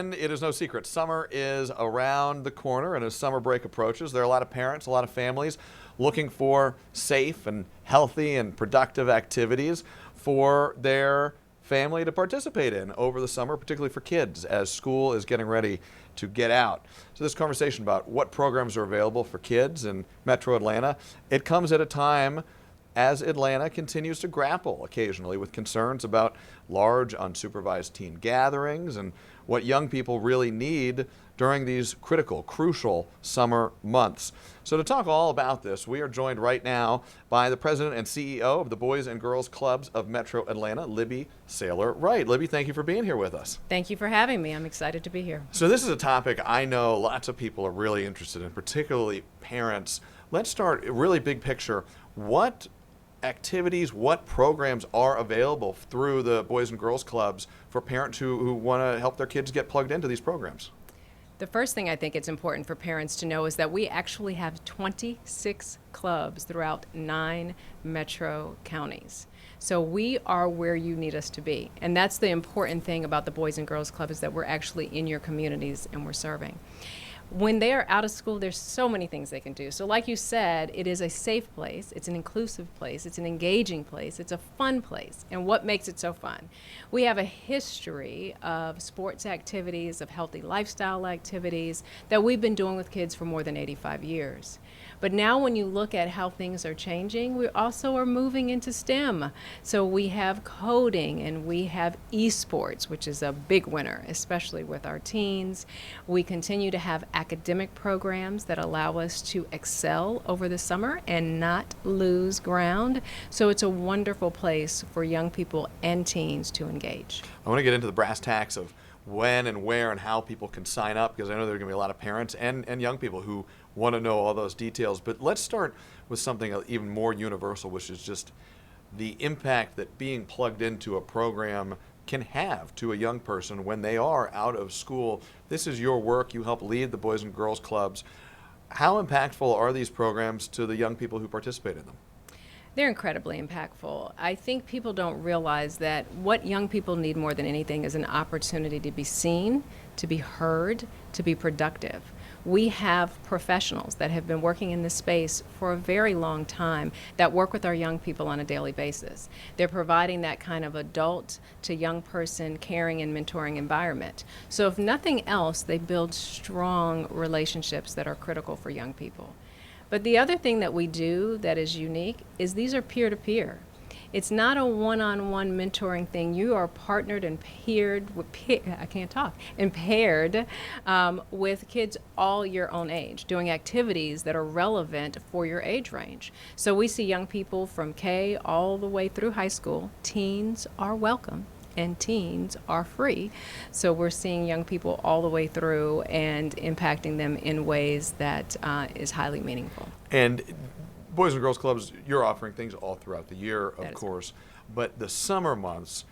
And it is no secret, summer is around the corner, and as summer break approaches, there are a lot of parents, a lot of families looking for safe and healthy and productive activities for their family to participate in over the summer, particularly for kids as school is getting ready to get out. So this conversation about what programs are available for kids in Metro Atlanta, it comes at a time as Atlanta continues to grapple occasionally with concerns about large unsupervised teen gatherings and what young people really need during these critical, crucial summer months. So to talk all about this, we are joined right now by the president and CEO of the Boys and Girls Clubs of Metro Atlanta, Libby Saylor Wright. Libby, thank you for being here with us. Thank you for having me. I'm excited to be here. So this is a topic I know lots of people are really interested in, particularly parents. Let's start really big picture. What activities, what programs are available through the Boys and Girls Clubs for parents who want to help their kids get plugged into these programs? The first thing I think it's important for parents to know is that we actually have 26 clubs throughout 9 metro counties. So we are where you need us to be. And that's the important thing about the Boys and Girls Club, is that we're actually in your communities and we're serving. When they are out of school, there's so many things they can do. So like you said, it is a safe place, it's an inclusive place, it's an engaging place, it's a fun place. And what makes it so fun? We have a history of sports activities, of healthy lifestyle activities that we've been doing with kids for more than 85 years. But now when you look at how things are changing, we also are moving into STEM. So we have coding and we have esports, which is a big winner, especially with our teens. We continue to have academic programs that allow us to excel over the summer and not lose ground. So it's a wonderful place for young people and teens to engage. I want to get into the brass tacks of when and where and how people can sign up, because I know there are going to be a lot of parents and young people who want to know all those details. But let's start with something even more universal, which is just the impact that being plugged into a program can have to a young person when they are out of school. This is your work. You help lead the Boys and Girls Clubs. How impactful are these programs to the young people who participate in them? They're incredibly impactful. I think people don't realize that what young people need more than anything is an opportunity to be seen, to be heard, to be productive. We have professionals that have been working in this space for a very long time that work with our young people on a daily basis. They're providing that kind of adult to young person caring and mentoring environment. So if nothing else, they build strong relationships that are critical for young people. But the other thing that we do that is unique is these are peer-to-peer. It's not a one-on-one mentoring thing. You are partnered and paired with with kids all your own age, doing activities that are relevant for your age range. So we see young people from K all the way through high school. Teens are welcome and teens are free. So we're seeing young people all the way through and impacting them in ways that is highly meaningful. And Boys and Girls Clubs, you're offering things all throughout the year, of course, but the summer months,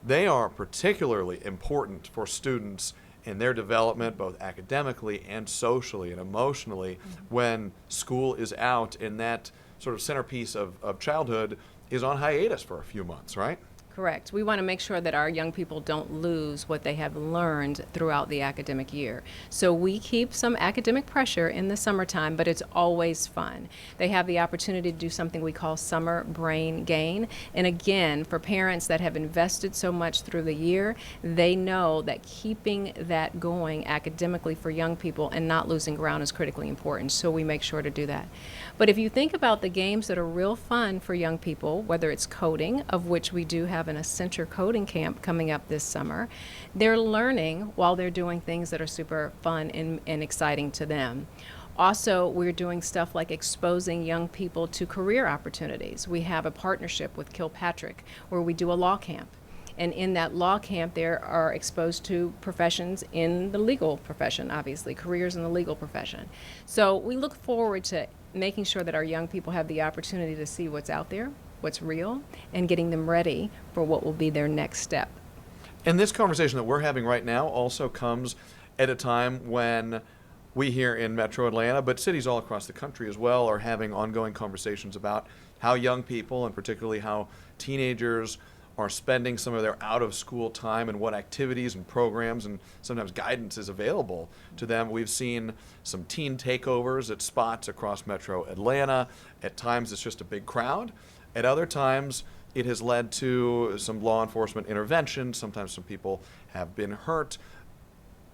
they are particularly important for students in their development, both academically and socially and emotionally, when school is out and that sort of centerpiece of childhood is on hiatus for a few months, right? Correct. We want to make sure that our young people don't lose what they have learned throughout the academic year. So we keep some academic pressure in the summertime, but it's always fun. They have the opportunity to do something we call summer brain gain. And again, for parents that have invested so much through the year, they know that keeping that going academically for young people and not losing ground is critically important. So we make sure to do that. But if you think about the games that are real fun for young people, whether it's coding, of which we do have an Accenture coding camp coming up this summer, they're learning while they're doing things that are super fun and exciting to them. Also, we're doing stuff like exposing young people to career opportunities. We have a partnership with Kilpatrick where we do a law camp. And in that law camp, they are exposed to professions in the legal profession, obviously, careers in the legal profession. So we look forward to making sure that our young people have the opportunity to see what's out there, what's real, and getting them ready for what will be their next step. And this conversation that we're having right now also comes at a time when we here in Metro Atlanta, but cities all across the country as well, are having ongoing conversations about how young people, and particularly how teenagers, are spending some of their out-of-school time and what activities and programs and sometimes guidance is available to them. We've seen some teen takeovers at spots across Metro Atlanta. At times it's just a big crowd. At other times it has led to some law enforcement intervention. Sometimes some people have been hurt.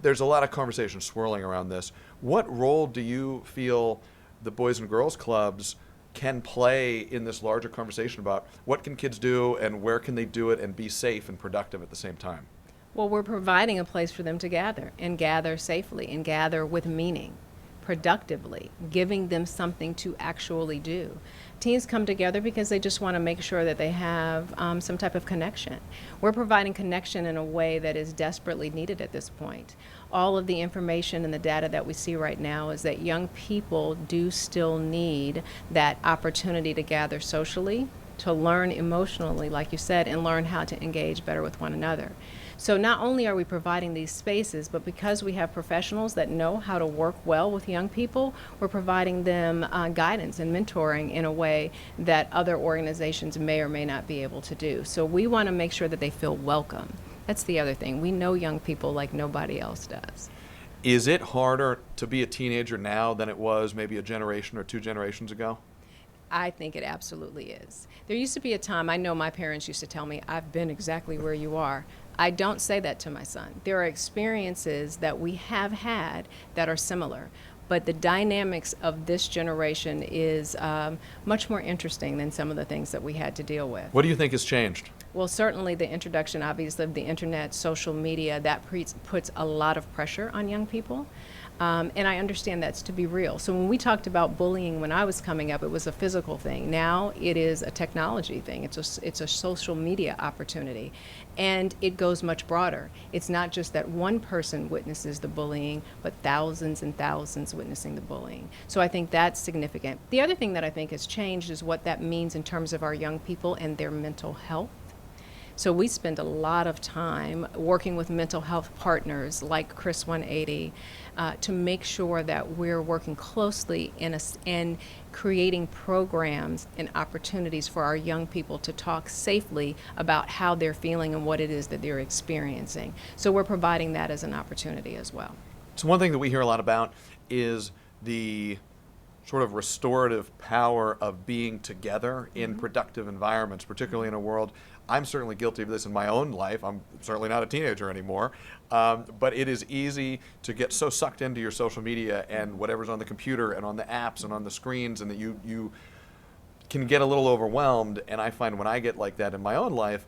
There's a lot of conversation swirling around this. What role do you feel the Boys and Girls Clubs can play in this larger conversation about what can kids do and where can they do it and be safe and productive at the same time? Well, we're providing a place for them to gather safely and gather with meaning, productively, giving them something to actually do. Teens come together because they just want to make sure that they have some type of connection. We're providing connection in a way that is desperately needed at this point. All of the information and the data that we see right now is that young people do still need that opportunity to gather socially, to learn emotionally, like you said, and learn how to engage better with one another. So not only are we providing these spaces, but because we have professionals that know how to work well with young people, we're providing them guidance and mentoring in a way that other organizations may or may not be able to do. So we want to make sure that they feel welcome. That's the other thing. We know young people like nobody else does. Is it harder to be a teenager now than it was maybe a generation or 2 generations ago? I think it absolutely is. There used to be a time, I know my parents used to tell me, I've been exactly where you are. I don't say that to my son. There are experiences that we have had that are similar, but the dynamics of this generation is much more interesting than some of the things that we had to deal with. What do you think has changed? Well, certainly the introduction, obviously, of the internet, social media, that puts a lot of pressure on young people. And I understand that's to be real. So when we talked about bullying when I was coming up, it was a physical thing. Now it is a technology thing. It's a social media opportunity. And it goes much broader. It's not just that one person witnesses the bullying, but thousands and thousands witnessing the bullying. So I think that's significant. The other thing that I think has changed is what that means in terms of our young people and their mental health. So we spend a lot of time working with mental health partners like Chris 180 to make sure that we're working closely in creating programs and opportunities for our young people to talk safely about how they're feeling and what it is that they're experiencing. So we're providing that as an opportunity as well. So one thing that we hear a lot about is the sort of restorative power of being together in productive environments, particularly in a world. I'm certainly guilty of this in my own life. I'm certainly not a teenager anymore, but it is easy to get so sucked into your social media and whatever's on the computer and on the apps and on the screens, and that you can get a little overwhelmed. And I find when I get like that in my own life,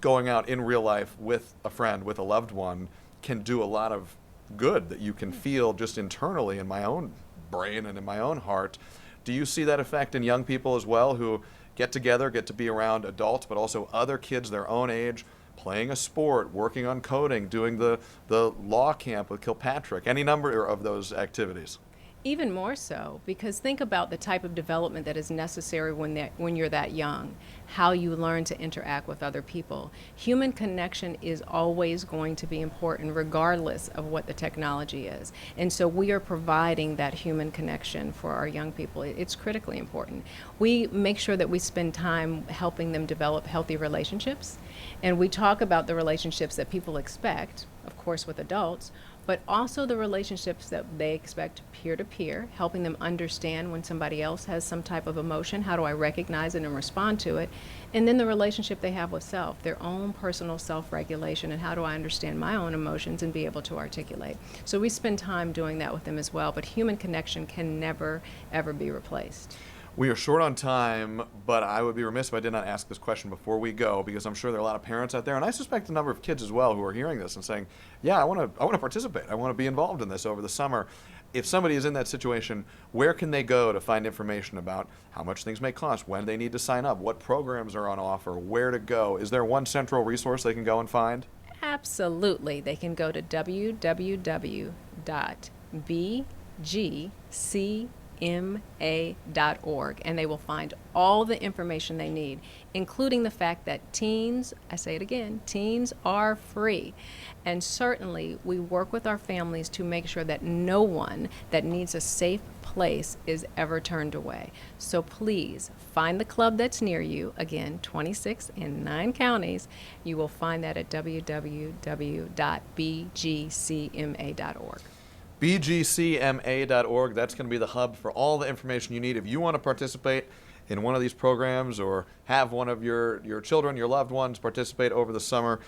going out in real life with a friend, with a loved one, can do a lot of good that you can feel just internally in my own brain and in my own heart. Do you see that effect in young people as well, who get together, get to be around adults, but also other kids their own age, playing a sport, working on coding, doing the law camp with Kilpatrick, any number of those activities? Even more so, because think about the type of development that is necessary when you're that young, how you learn to interact with other people. Human connection is always going to be important regardless of what the technology is. And so we are providing that human connection for our young people. It's critically important. We make sure that we spend time helping them develop healthy relationships. And we talk about the relationships that people expect, of course with adults, but also the relationships that they expect peer-to-peer, helping them understand when somebody else has some type of emotion, how do I recognize it and respond to it, and then the relationship they have with self, their own personal self-regulation, and how do I understand my own emotions and be able to articulate. So we spend time doing that with them as well, but human connection can never, ever be replaced. We are short on time, but I would be remiss if I did not ask this question before we go, because I'm sure there are a lot of parents out there, and I suspect a number of kids as well, who are hearing this and saying, yeah, I want to participate. I want to be involved in this over the summer. If somebody is in that situation, where can they go to find information about how much things may cost, when they need to sign up, what programs are on offer, where to go? Is there one central resource they can go and find? Absolutely. They can go to www.bgcc bgcma.org, and they will find all the information they need, including the fact that teens, I say it again, teens are free. And certainly we work with our families to make sure that no one that needs a safe place is ever turned away. So please find the club that's near you. Again, 26 in 9 counties. You will find that at www.bgcma.org. bgcma.org. That's going to be the hub for all the information you need if you want to participate in one of these programs or have one of your children, your loved ones participate over the summer.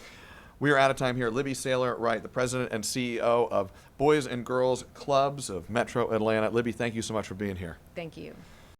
We are out of time here. Libby, Saylor, Wright, the president and CEO of Boys and Girls Clubs of Metro Atlanta. Libby, thank you so much for being here. Thank you.